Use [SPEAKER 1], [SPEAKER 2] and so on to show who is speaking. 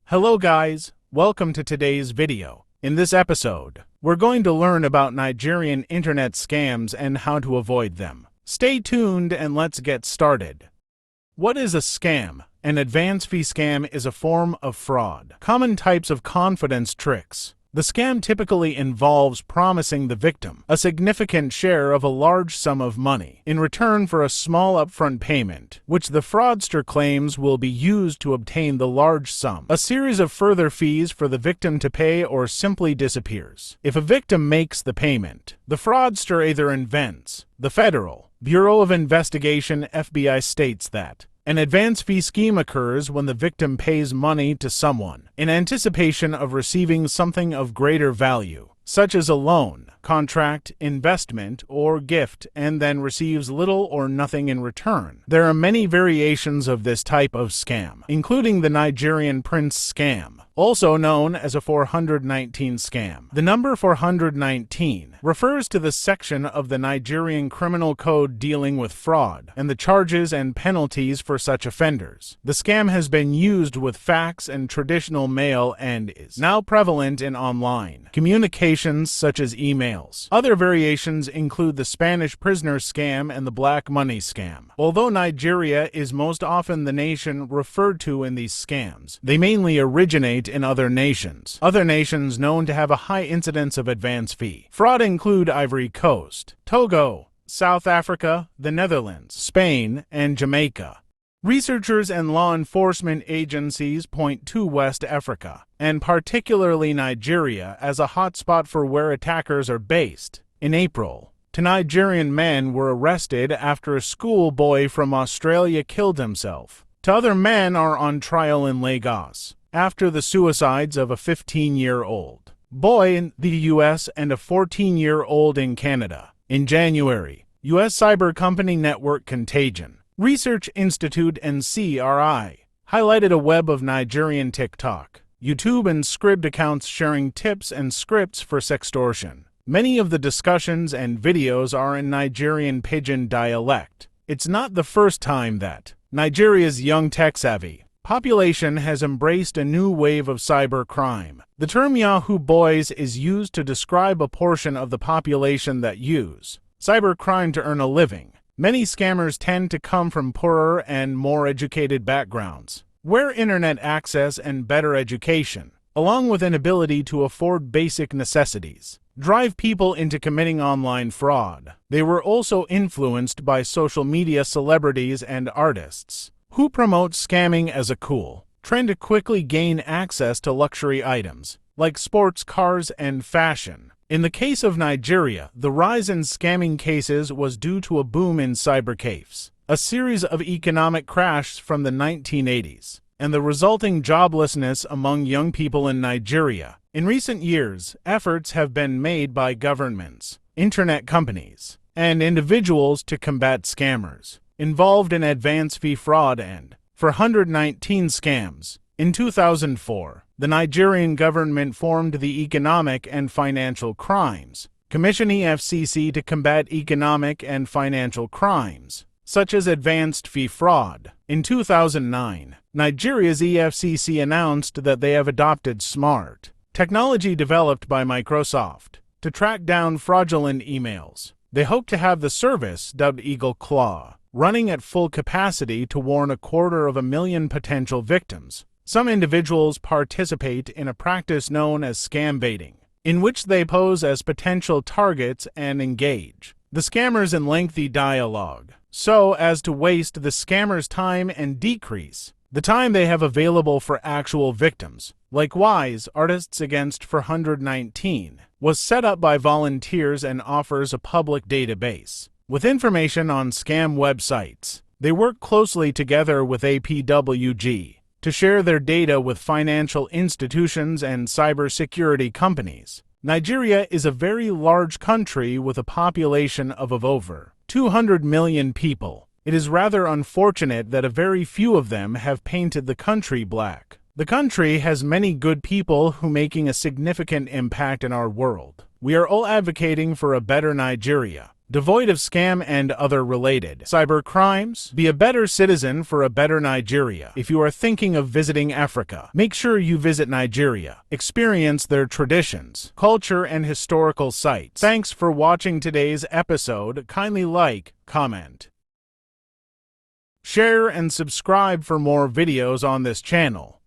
[SPEAKER 1] Hello guys, welcome to today's video. In this episode, we're going to learn about Nigerian internet scams and how to avoid them. Stay tuned and let's get started. What is a scam? An advance fee scam is a form of fraud. Common types of confidence tricks. The scam typically involves promising the victim a significant share of a large sum of money in return for a small upfront payment, which the fraudster claims will be used to obtain the large sum. A series of further fees for the victim to pay or simply disappears. If a victim makes the payment, the fraudster either invents. The Federal Bureau of Investigation (FBI) states that an advance fee scheme occurs when the victim pays money to someone in anticipation of receiving something of greater value, such as a loan, contract, investment, or gift, and then receives little or nothing in return. There are many variations of this type of scam, including the Nigerian prince scam, also known as a 419 scam. The number 419 refers to the section of the Nigerian Criminal Code dealing with fraud and the charges and penalties for such offenders. The scam has been used with fax and traditional mail and is now prevalent in online communications such as emails. Other variations include the Spanish prisoner scam and the black money scam. Although Nigeria is most often the nation referred to in these scams, they mainly originate in other nations. Other nations known to have a high incidence of advance fee fraud include Ivory Coast, Togo, South Africa, the Netherlands, Spain, and Jamaica. Researchers and law enforcement agencies point to West Africa, and particularly Nigeria, as a hotspot for where attackers are based. In April, two Nigerian men were arrested after a schoolboy from Australia killed himself. Two other men are on trial in Lagos after the suicides of a 15-year-old boy in the U.S. and a 14-year-old in Canada. In January, U.S. cyber company network Contagion Research Institute and CRI highlighted a web of Nigerian TikTok, YouTube, and Scribd accounts sharing tips and scripts for sextortion. Many of the discussions and videos are in Nigerian pidgin dialect. It's not the first time that Nigeria's young tech-savvy population has embraced a new wave of cyber crime. The term Yahoo Boys is used to describe a portion of the population that use cybercrime to earn a living. Many scammers tend to come from poorer and more educated backgrounds, where internet access and better education, along with an ability to afford basic necessities, drive people into committing online fraud. They were also influenced by social media celebrities and artists who promote scamming as a cool trend to quickly gain access to luxury items like sports cars and fashion. In the case of Nigeria, the rise in scamming cases was due to a boom in cybercafes, a series of economic crashes from the 1980s, and the resulting joblessness among young people in Nigeria. In recent years, efforts have been made by governments, internet companies, and individuals to combat scammers involved in advance fee fraud and 419 scams. In 2004, the Nigerian government formed the Economic and Financial Crimes Commission (EFCC) to combat economic and financial crimes, such as advanced fee fraud. In 2009, Nigeria's EFCC announced that they have adopted smart technology developed by Microsoft to track down fraudulent emails. They hope to have the service, dubbed Eagle Claw, running at full capacity to warn 250,000 potential victims. Some individuals participate in a practice known as scam baiting, in which they pose as potential targets and engage the scammers in lengthy dialogue, so as to waste the scammers' time and decrease the time they have available for actual victims. Likewise, Artists Against 419 was set up by volunteers and offers a public database with information on scam websites. They work closely together with APWG to share their data with financial institutions and cybersecurity companies. Nigeria is a very large country with a population of over 200 million people. It is rather unfortunate that a very few of them have painted the country black. The country has many good people who making a significant impact in our world. We are all advocating for a better Nigeria. devoid of scam and other related cybercrimes. Be a better citizen for a better Nigeria. If you are thinking of visiting Africa, make sure you visit Nigeria. Experience their traditions, culture, and historical sites. Thanks for watching today's episode. Kindly like, comment, share, and subscribe for more videos on this channel.